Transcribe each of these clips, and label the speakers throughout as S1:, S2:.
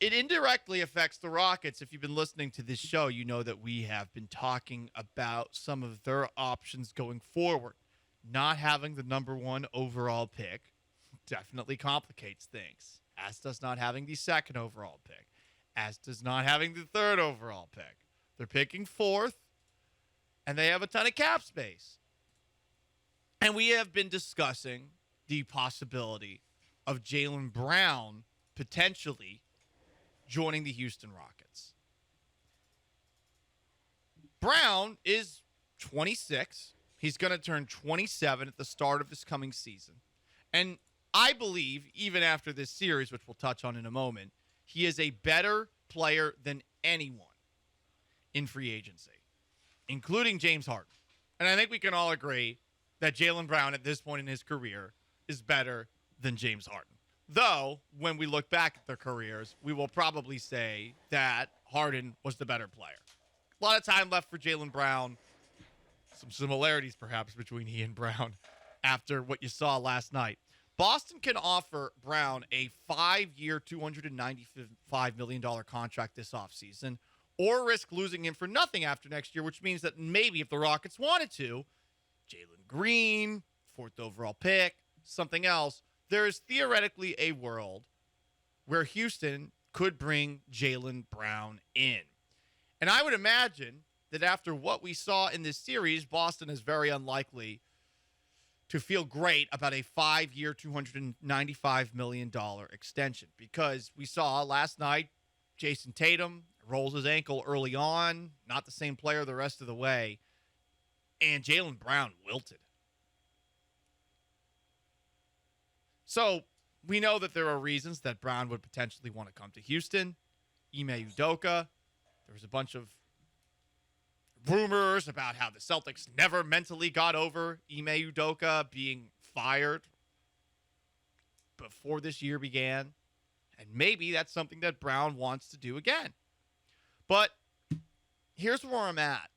S1: it indirectly affects the Rockets. If you've been listening to this show, you know that we have been talking about some of their options going forward. Not having the number one overall pick definitely complicates things, as does not having the second overall pick, as does not having the third overall pick. They're picking fourth, and they have a ton of cap space. And we have been discussing the possibility of Jaylen Brown potentially joining the Houston Rockets. Brown is 26. He's going to turn 27 at the start of this coming season. And I believe, even after this series, which we'll touch on in a moment, he is a better player than anyone in free agency, including James Harden. And I think we can all agree that Jaylen Brown at this point in his career is better than James Harden. Though, when we look back at their careers, we will probably say that Harden was the better player. A lot of time left for Jaylen Brown. Some similarities, perhaps, between he and Brown after what you saw last night. Boston can offer Brown a 5-year, $295 million contract this offseason, or risk losing him for nothing after next year, which means that maybe if the Rockets wanted to, Jalen Green, fourth overall pick, something else, there is theoretically a world where Houston could bring Jaylen Brown in. And I would imagine that after what we saw in this series, Boston is very unlikely to feel great about a 5-year, $295 million extension, because we saw last night Jason Tatum rolls his ankle early on, not the same player the rest of the way, and Jaylen Brown wilted. So we know that there are reasons that Brown would potentially want to come to Houston. Ime Udoka. There was a bunch of rumors about how the Celtics never mentally got over Ime Udoka being fired before this year began. And maybe that's something that Brown wants to do again. But here's where I'm at.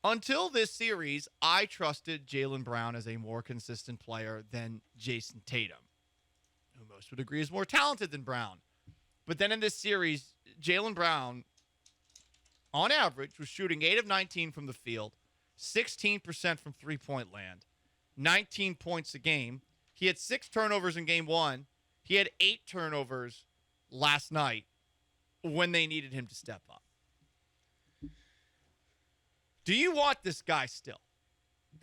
S1: Until this series, I trusted Jaylen Brown as a more consistent player than Jason Tatum, who most would agree is more talented than Brown. But then in this series, Jaylen Brown, on average, was shooting 8 of 19 from the field, 16% from three-point land, 19 points a game. He had 6 turnovers in game 1. He had 8 turnovers last night when they needed him to step up. Do you want this guy still?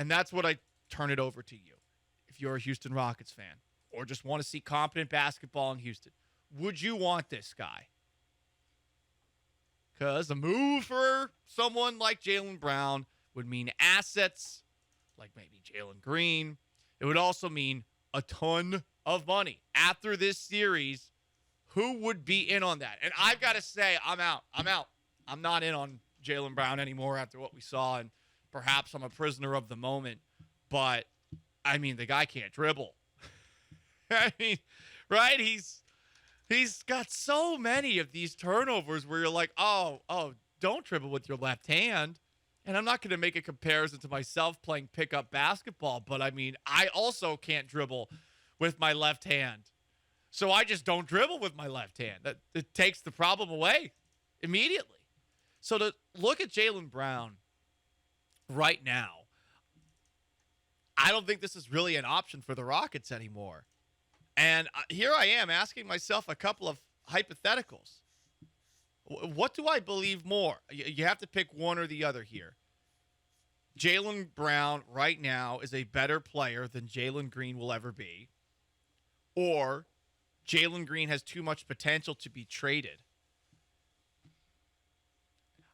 S1: And that's what I turn it over to you. If you're a Houston Rockets fan or just want to see competent basketball in Houston, would you want this guy? Because a move for someone like Jaylen Brown would mean assets like maybe Jalen Green. It would also mean a ton of money. After this series, who would be in on that? And I've got to say, I'm out. I'm not in on Jaylen Brown anymore after what we saw, and perhaps I'm a prisoner of the moment. But, I mean, the guy can't dribble. I mean, right? He's got so many of these turnovers where you're like, oh, don't dribble with your left hand. And I'm not going to make a comparison to myself playing pickup basketball, but I mean, I also can't dribble with my left hand. So I just don't dribble with my left hand. That it takes the problem away immediately. So to look at Jaylen Brown right now, I don't think this is really an option for the Rockets anymore. And here I am asking myself a couple of hypotheticals. What do I believe more? You have to pick one or the other here. Jaylen Brown right now is a better player than Jalen Green will ever be. Or Jalen Green has too much potential to be traded.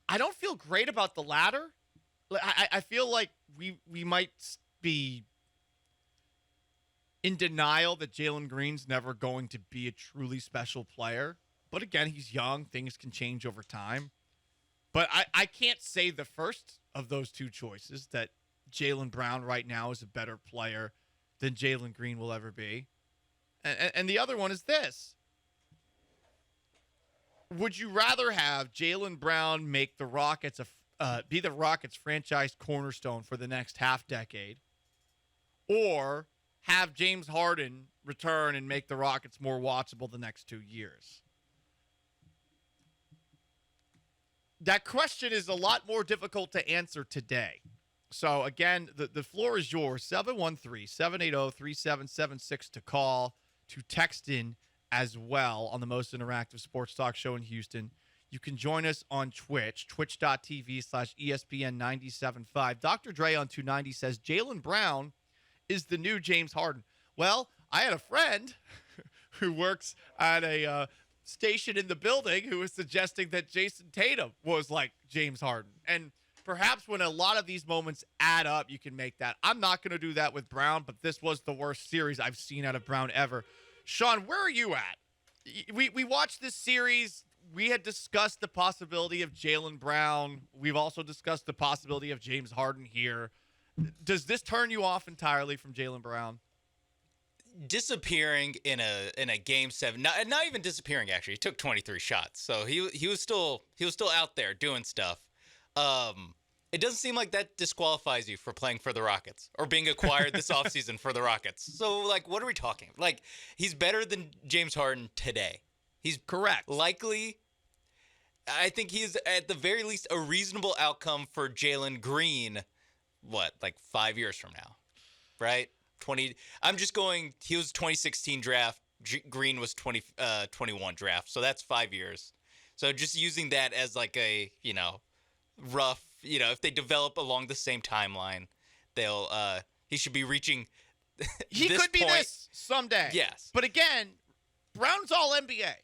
S1: I don't feel great about the latter. I feel like we might be in denial that Jalen Green's never going to be a truly special player. But again, he's young. Things can change over time. But I can't say the first of those two choices, that Jaylen Brown right now is a better player than Jalen Green will ever be. And the other one is this. Would you rather have Jaylen Brown make the Rockets be the Rockets franchise cornerstone for the next half decade, or have James Harden return and make the Rockets more watchable the next 2 years? that question is a lot more difficult to answer today. So, again, the floor is yours. 713-780-3776 to call, to text in as well on the most interactive sports talk show in Houston. You can join us on Twitch, twitch.tv/ESPN975. Dr. Dre on 290 says Jaylen Brown is the new James Harden. Well, I had a friend who works at a station in the building who was suggesting that Jason Tatum was like James Harden. And perhaps when a lot of these moments add up, you can make that. I'm not going to do that with Brown, but this was the worst series I've seen out of Brown ever. Sean, where are you at? We watched this series. We had discussed the possibility of Jaylen Brown. We've also discussed the possibility of James Harden here. Does this turn you off entirely from Jaylen Brown?
S2: Disappearing in a game 7, not even disappearing actually. He took 23 shots, so he was still out there doing stuff. It doesn't seem like that disqualifies you for playing for the Rockets or being acquired this offseason for the Rockets. So like, what are we talking? Like, he's better than James Harden today. He's
S1: correct.
S2: Likely, I think he's at the very least a reasonable outcome for Jalen Green. What, like 5 years from now, right? I'm just going. He was 2016 draft. Green was 2021 draft. So that's 5 years. So just using that as like a rough. If they develop along the same timeline, he should be reaching.
S1: He could be this someday.
S2: Yes,
S1: but again, Brown's all NBA.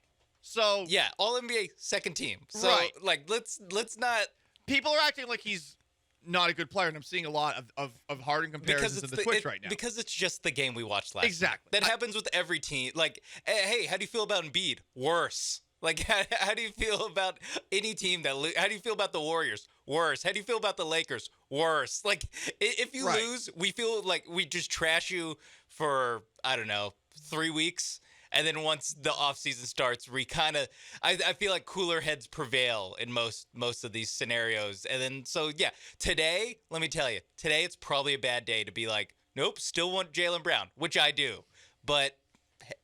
S1: So
S2: yeah, all NBA second team. So
S1: right.
S2: Like let's not.
S1: People are acting like he's not a good player, and I'm seeing a lot of Harden comparisons in the Twitch right now.
S2: Because it's just the game we watched last
S1: exactly.
S2: night. That happens with every team. Like, hey, how do you feel about Embiid? Worse. Like, how do you feel about any team how do you feel about the Warriors? Worse. How do you feel about the Lakers? Worse. Like, if you lose, we feel like we just trash you for, 3 weeks. And then once the offseason starts, we kind of, I feel like cooler heads prevail in most of these scenarios. And then, so yeah, today, let me tell you, today it's probably a bad day to be like, nope, still want Jaylen Brown, which I do. But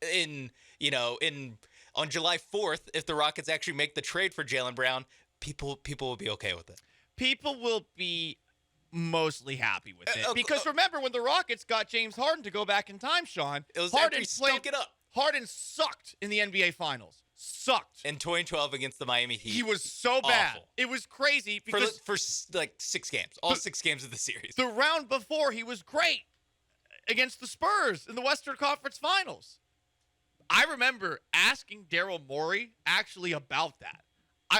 S2: on July 4th, if the Rockets actually make the trade for Jaylen Brown, people will be okay with it.
S1: People will be mostly happy with it. Because remember, when the Rockets got James Harden to go back in time, Sean,
S2: it was
S1: Harden
S2: stunk it up.
S1: Harden sucked in the NBA Finals. Sucked.
S2: In 2012 against the Miami Heat.
S1: He was so bad.
S2: Awful.
S1: It was crazy because
S2: for like 6 games. All 6 games of the series.
S1: The round before, he was great against the Spurs in the Western Conference Finals. I remember asking Daryl Morey actually about that.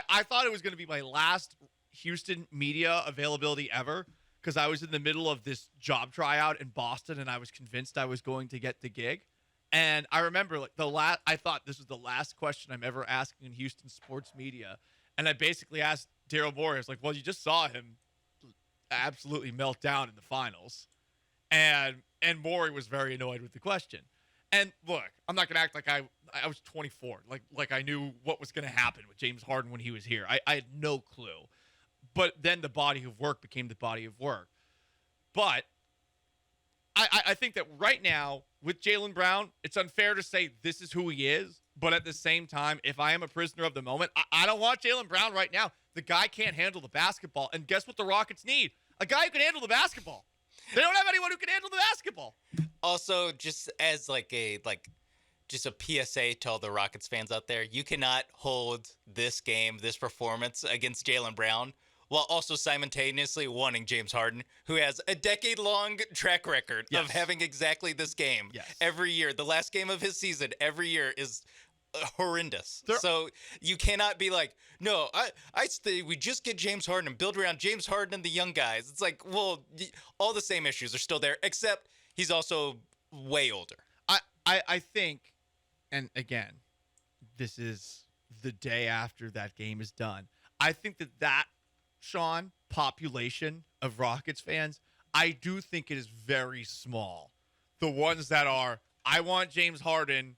S1: I thought it was going to be my last Houston media availability ever because I was in the middle of this job tryout in Boston and I was convinced I was going to get the gig. And I remember I thought this was the last question I'm ever asking in Houston sports media. And I basically asked Daryl Morey, I was like, well, you just saw him absolutely melt down in the finals. And Morey was very annoyed with the question. And look, I'm not going to act like I was 24, like I knew what was going to happen with James Harden when he was here. I had no clue. But then the body of work became the body of work. But I think that right now with Jaylen Brown, it's unfair to say this is who he is. But at the same time, if I am a prisoner of the moment, I don't want Jaylen Brown right now. The guy can't handle the basketball. And guess what the Rockets need? A guy who can handle the basketball. They don't have anyone who can handle the basketball.
S2: Also, just as just a PSA to all the Rockets fans out there, you cannot hold this game, this performance against Jaylen Brown while also simultaneously wanting James Harden, who has a decade-long track record of having exactly this game every year. The last game of his season every year is horrendous. So you cannot be like, no, I say we just get James Harden and build around James Harden and the young guys. It's like, well, all the same issues are still there, except he's also way older.
S1: I think, and again, this is the day after that game is done. I think that Sean, population of Rockets fans, I do think it is very small. The ones that are, I want James Harden,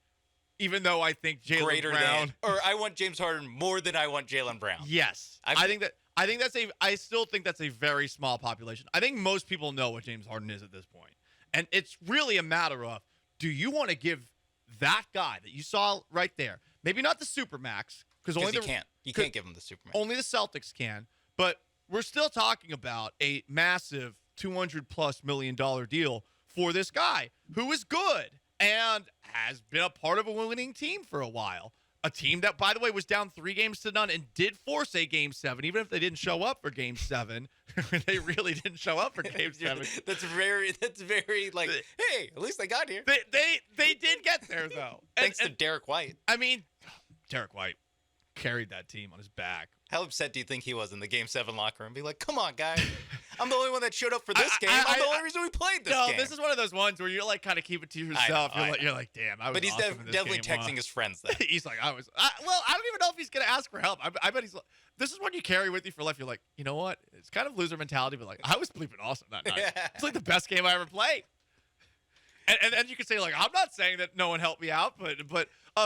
S1: even though I think Jaylen Brown,
S2: or I want James Harden more than I want Jaylen Brown.
S1: Yes, I still think that's a very small population. I think most people know what James Harden is at this point, and it's really a matter of, do you want to give that guy that you saw right there, maybe not the Supermax, Because
S2: you can't. You can't give him the Superman.
S1: Only the Celtics can. But we're still talking about a massive $200+ million deal for this guy who is good and has been a part of a winning team for a while. A team that, by the way, was down 3-0 and did force a Game 7, even if they didn't show up for Game 7. They really didn't show up for Game 7.
S2: That's very like, hey, at least they got here.
S1: They did get there, though.
S2: Thanks to Derek White.
S1: I mean, Derek White carried that team on his back.
S2: How upset do you think he was in the Game 7 locker room? Be like, come on, guys. I'm the only one that showed up for this game. I'm the only reason we played this game.
S1: No, this is one of those ones where you're like, kind of keep it to yourself. You're like, damn, I was.
S2: But he's
S1: awesome in this
S2: definitely
S1: game.
S2: texting his friends then.
S1: He's like, I don't even know if he's gonna ask for help. I bet he's. This is what you carry with you for life. You're like, you know what? It's kind of loser mentality, but like, I was bleeping awesome that night. It's like the best game I ever played. And then you can say like, I'm not saying that no one helped me out, but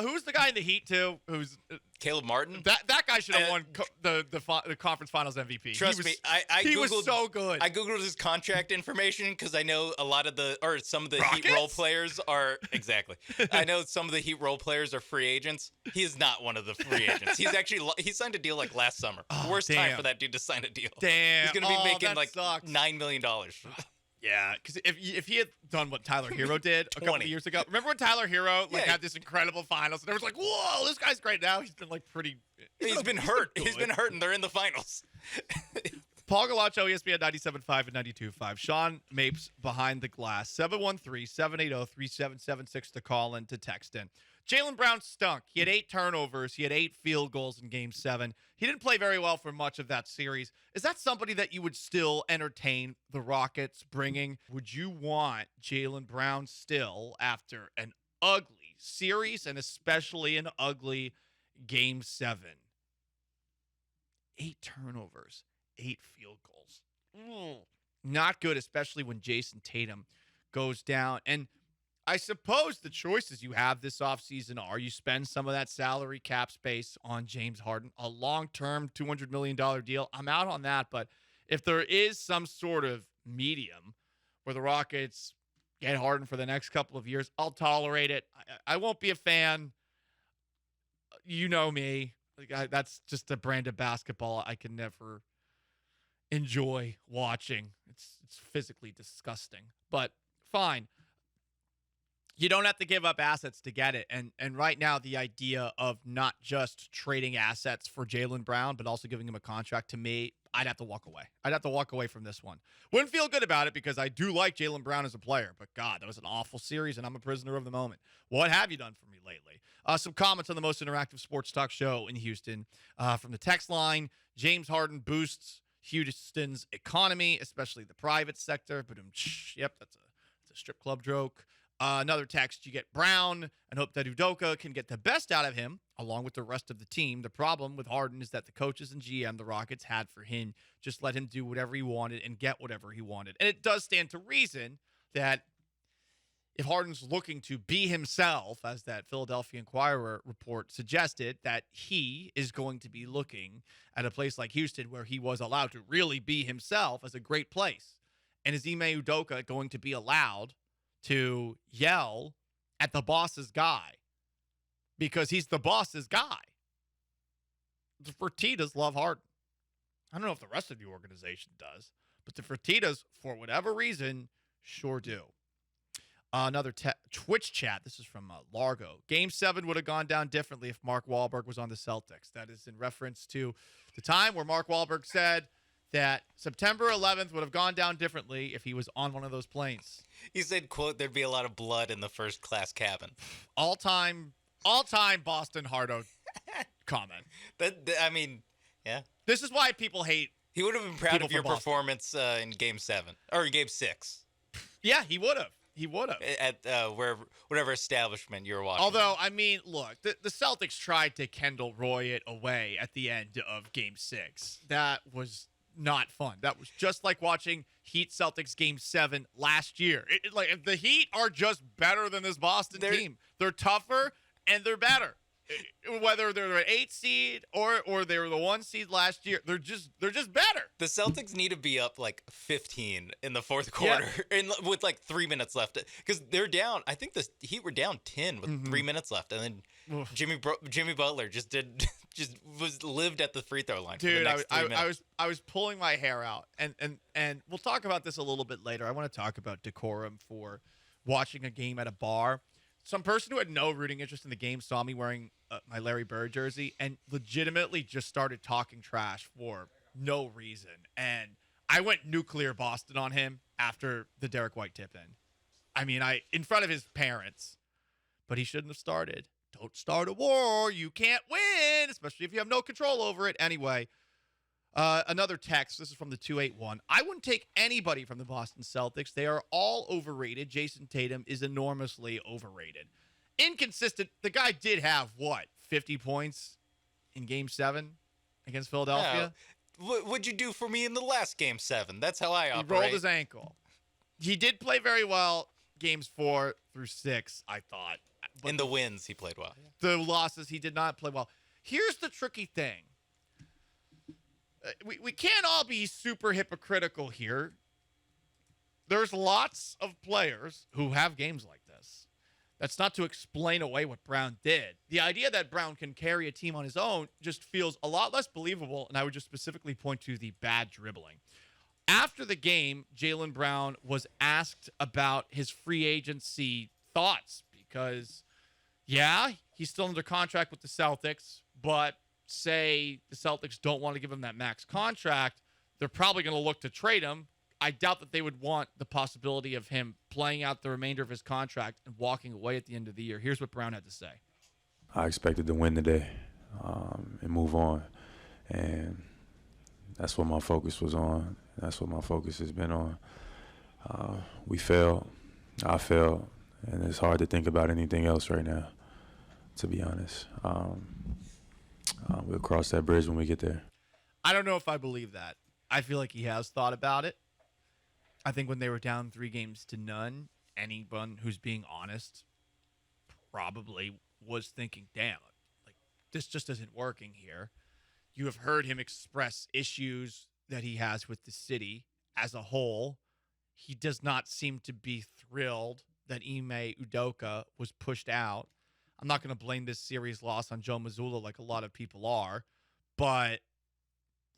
S1: who's the guy in the Heat too? Who's
S2: Caleb Martin?
S1: That guy should have won the conference finals MVP.
S2: Trust me,
S1: he was so good.
S2: I googled his contract information because I know some of the
S1: Rockets?
S2: Heat role players are exactly. I know some of the Heat role players are free agents. He is not one of the free agents. He signed a deal like last summer. Worst time for that dude to sign a deal.
S1: Damn,
S2: he's gonna be making like
S1: sucks.
S2: $9 million.
S1: Yeah, because if he had done what Tyler Hero did a couple of years ago, remember when Tyler Hero had this incredible finals, and everyone's like, "Whoa, this guy's great!" Now he's been like pretty.
S2: He's been hurt. He's been hurt, and they're in the finals.
S1: Paul Galaccio, ESPN 97.5 and 92.5. Sean Mapes behind the glass. 713-780-3776 to call in, to text in. Jaylen Brown stunk. He had 8 turnovers. He had 8 field goals in Game 7. He didn't play very well for much of that series. Is that somebody that you would still entertain the Rockets bringing? Would you want Jaylen Brown still after an ugly series and especially an ugly Game 7? 8 turnovers, 8 field goals. Not good, especially when Jason Tatum goes down. And I suppose the choices you have this offseason are you spend some of that salary cap space on James Harden, a long-term $200 million deal. I'm out on that, but if there is some sort of medium where the Rockets get Harden for the next couple of years, I'll tolerate it. I won't be a fan. You know me. That's just a brand of basketball I can never enjoy watching. It's physically disgusting, but fine. You don't have to give up assets to get it. And right now, the idea of not just trading assets for Jaylen Brown, but also giving him a contract, to me, I'd have to walk away. I'd have to walk away from this one. Wouldn't feel good about it because I do like Jaylen Brown as a player. But, God, that was an awful series, and I'm a prisoner of the moment. What have you done for me lately? Some comments on the most interactive sports talk show in Houston. From the text line, James Harden boosts Houston's economy, especially the private sector. Yep, that's a strip club joke. Another text, you get Brown and hope that Udoka can get the best out of him along with the rest of the team. The problem with Harden is that the coaches and GM the Rockets had for him just let him do whatever he wanted and get whatever he wanted. And it does stand to reason that if Harden's looking to be himself, as that Philadelphia Inquirer report suggested, that he is going to be looking at a place like Houston where he was allowed to really be himself as a great place. And is Ime Udoka going to be allowed to yell at the boss's guy because he's the boss's guy? The Fertittas love Harden. I don't know if the rest of the organization does, but the Fertittas, for whatever reason, sure do. Another Twitch chat. This is from Largo. Game 7 would have gone down differently if Mark Wahlberg was on the Celtics. That is in reference to the time where Mark Wahlberg said that September 11th would have gone down differently if he was on one of those planes.
S2: He said, quote, there'd be a lot of blood in the first class cabin.
S1: All-time Boston Hardo comment.
S2: I mean, yeah.
S1: This is why people hate.
S2: He would have been proud of your
S1: Boston.
S2: performance in Game 7 or in Game 6.
S1: Yeah, he would have. He would have.
S2: At whatever establishment you were watching.
S1: Although, I mean, look, the Celtics tried to Kendall Roy it away at the end of Game 6. That was not fun. That was just like watching Heat Celtics Game 7 last year. Like, the Heat are just better than this Boston team. They're tougher and they're better. Whether they're an 8 seed or they were the 1 seed last year, they're just better.
S2: The Celtics need to be up like 15 in the fourth quarter with like 3 minutes left because they're down. I think the Heat were down 10 with 3 minutes left, and then Jimmy Butler just did just was lived at the free throw line for the
S1: Dude,
S2: next 3 minutes.
S1: I was pulling my hair out, and we'll talk about this a little bit later. I want to talk about decorum for watching a game at a bar. Some person who had no rooting interest in the game saw me wearing my Larry Bird jersey and legitimately just started talking trash for no reason. And I went nuclear Boston on him after the Derek White tip in. I mean, in front of his parents, but he shouldn't have started. Don't start a war. You can't win, especially if you have no control over it. Anyway, another text. This is from the 281. I wouldn't take anybody from the Boston Celtics. They are all overrated. Jason Tatum is enormously overrated. Inconsistent. The guy did have, 50 points in Game 7 against Philadelphia?
S2: What'd you do for me in the last Game 7? That's how I operate.
S1: He rolled his ankle. He did play very well Games 4 through 6, I thought. But
S2: in the wins, he played well.
S1: The losses, he did not play well. Here's the tricky thing. We can't all be super hypocritical here. There's lots of players who have games like this. That's not to explain away what Brown did. The idea that Brown can carry a team on his own just feels a lot less believable, and I would just specifically point to the bad dribbling. After the game, Jaylen Brown was asked about his free agency thoughts because, yeah, he's still under contract with the Celtics, but say the Celtics don't want to give him that max contract, they're probably going to look to trade him. I doubt that they would want the possibility of him playing out the remainder of his contract and walking away at the end of the year. Here's what Brown had to say.
S3: I expected to win today and move on. And that's what my focus was on. That's what my focus has been on. We failed. I failed. And it's hard to think about anything else right now, to be honest. We'll cross that bridge when we get there.
S1: I don't know if I believe that. I feel like he has thought about it. I think when they were down 3-0, anyone who's being honest probably was thinking, damn, like this just isn't working here. You have heard him express issues that he has with the city as a whole. He does not seem to be thrilled that Ime Udoka was pushed out. I'm not going to blame this series loss on Joe Mazzulla like a lot of people are, but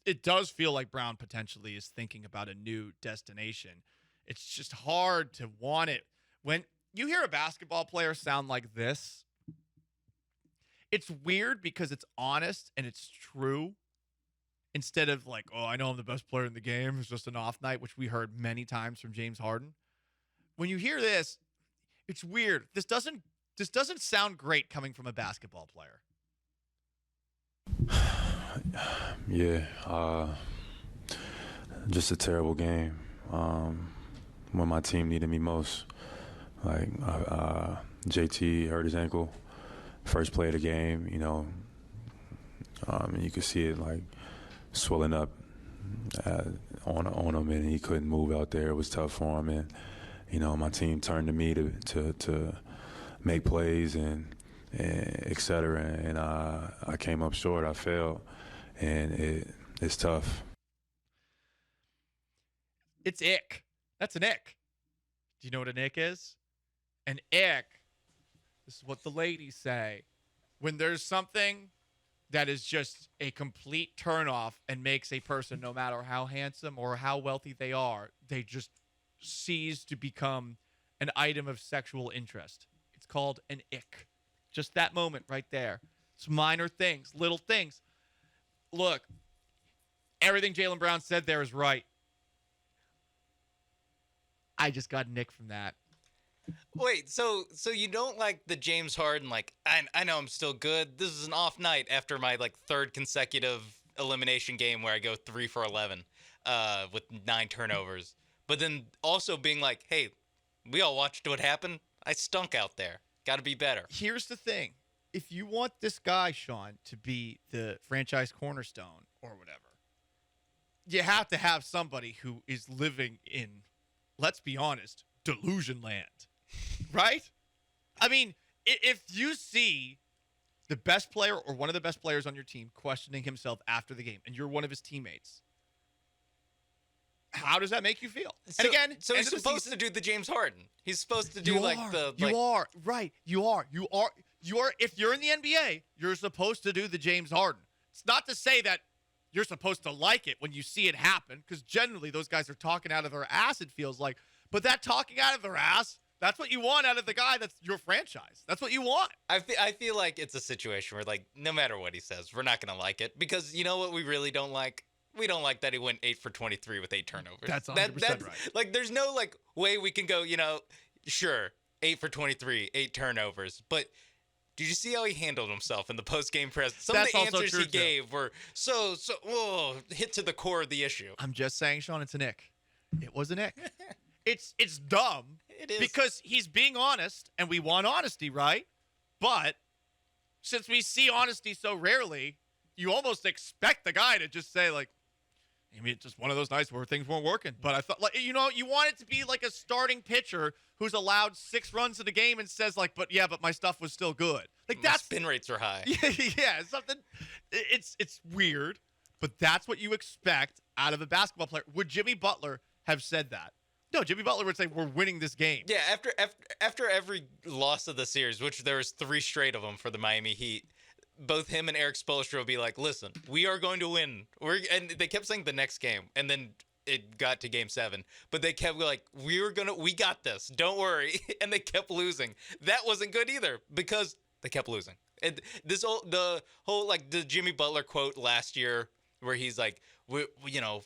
S1: it does feel like Brown potentially is thinking about a new destination. It's just hard to want it. When you hear a basketball player sound like this, it's weird because it's honest and it's true. Instead of like, oh, I know I'm the best player in the game. It's just an off night, which we heard many times from James Harden. When you hear this, it's weird. This doesn't sound great coming from a basketball player.
S3: Yeah, just a terrible game. When my team needed me most, like JT hurt his ankle, first play of the game, and you could see it like swelling up on him, and he couldn't move out there. It was tough for him, and my team turned to me to make plays and et cetera, and I came up short. I failed, and it's tough.
S1: It's ick. That's an ick. Do you know what an ick is? An ick, this is what the ladies say, when there's something that is just a complete turnoff and makes a person, no matter how handsome or how wealthy they are, they just cease to become an item of sexual interest. It's called an ick. Just that moment right there. It's minor things, little things. Look, everything Jaylen Brown said there is right. I just got Nick from that.
S2: Wait, so you don't like the James Harden, like, I know I'm still good. This is an off night after my, like, third consecutive elimination game where I go 3 for 11 with 9 turnovers. But then also being like, hey, we all watched what happened. I stunk out there. Got to be better.
S1: Here's the thing. If you want this guy, Sean, to be the franchise cornerstone or whatever, you have to have somebody who is living in, let's be honest, delusion land. Right? I mean, if you see the best player or one of the best players on your team questioning himself after the game and you're one of his teammates, how does that make you feel?
S2: So,
S1: and again,
S2: so he's supposed to do the James Harden. He's supposed to do
S1: you
S2: like
S1: are,
S2: the.
S1: You
S2: like,
S1: are right. You are. if you're in the NBA, you're supposed to do the James Harden. It's not to say that you're supposed to like it when you see it happen, because generally those guys are talking out of their ass, it feels like. But that talking out of their ass, that's what you want out of the guy that's your franchise. That's what you want.
S2: I feel like it's a situation where, like, no matter what he says, we're not going to like it. Because you know what we really don't like? We don't like that he went 8 for 23 with 8 turnovers.
S1: That's 100% right.
S2: Like, there's no, like, way we can go, sure, 8 for 23, 8 turnovers. But did you see how he handled himself in the post-game press? Some
S1: That's
S2: of the
S1: also
S2: answers
S1: true,
S2: he
S1: too.
S2: gave were hit to the core of the issue.
S1: I'm just saying, Sean, it's an ick. It was an ick. It's dumb.
S2: It is.
S1: Because he's being honest, and we want honesty, right? But since we see honesty so rarely, you almost expect the guy to just say, like, I mean, it's just one of those nights where things weren't working. But I thought, like, you want it to be like a starting pitcher who's allowed 6 runs in a game and says, like, but my stuff was still good. Like,
S2: My
S1: that's
S2: spin rates are high.
S1: yeah, something. It's weird, but that's what you expect out of a basketball player. Would Jimmy Butler have said that? No, Jimmy Butler would say, we're winning this game.
S2: Yeah, after every loss of the series, which there was 3 straight of them for the Miami Heat, both him and Eric Spoelstra will be like, listen, we are going to win. And they kept saying the next game, and then it got to game 7. But they kept like, we got this. Don't worry. And they kept losing. That wasn't good either because they kept losing. And the whole Jimmy Butler quote last year where he's like,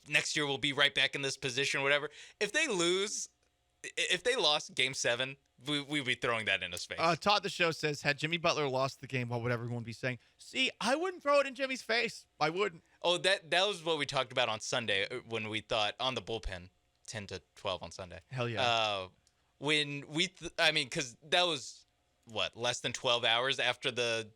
S2: next year we'll be right back in this position, whatever. If they lost game 7, we'd be throwing that in his face.
S1: Todd the Show says, had Jimmy Butler lost the game, what would everyone be saying? See, I wouldn't throw it in Jimmy's face. I wouldn't.
S2: Oh, that was what we talked about on Sunday when we thought on the bullpen, 10 to 12 on Sunday.
S1: Hell yeah.
S2: When because that was, less than 12 hours after the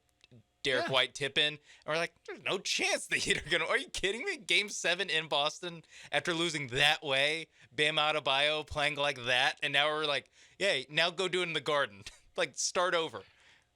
S2: Derek White tip in. And we're like, there's no chance the Heat are going to. Are you kidding me? Game 7 in Boston after losing that way. Bam Adebayo playing like that. And now we're like, yeah, now go do it in the Garden. Like, start over.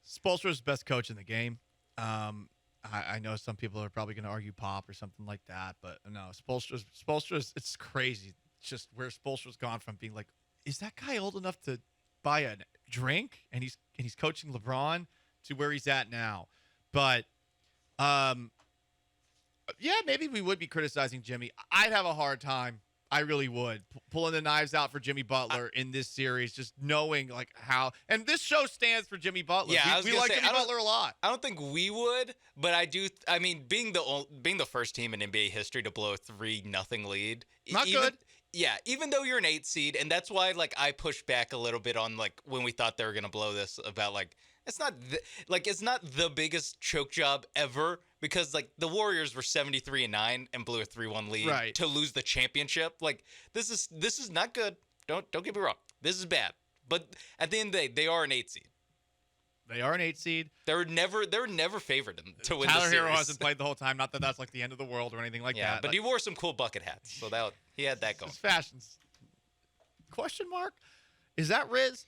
S1: Spoelstra's best coach in the game. I know some people are probably going to argue Pop or something like that, but no, Spoelstra's it's crazy. It's just where Spoelstra's gone from being like, is that guy old enough to buy a drink? And he's coaching LeBron to where he's at now. But, maybe we would be criticizing Jimmy. I'd have a hard time. I really would. Pulling the knives out for Jimmy Butler in this series, just knowing like how. And this show stands for Jimmy Butler.
S2: Yeah,
S1: we like Jimmy Butler a lot.
S2: I don't think we would, but I do. I mean, being the first team in NBA history to blow a 3-0 lead,
S1: Not good.
S2: Yeah, even though you're an 8 seed, and that's why I pushed back a little bit on when we thought they were gonna blow this about it's not the biggest choke job ever because the Warriors were 73-9 and blew a 3-1 lead to lose the championship. This is not good. Don't get me wrong. This is bad. But at the end of the day, they are an 8 seed.
S1: They are an 8 seed.
S2: They were never favored to win
S1: Tyler
S2: the series.
S1: Hero hasn't played the whole time. Not that that's the end of the world or anything like that.
S2: Yeah, but he wore some cool bucket hats, so he had that going.
S1: His fashions. Question mark? Is that Riz?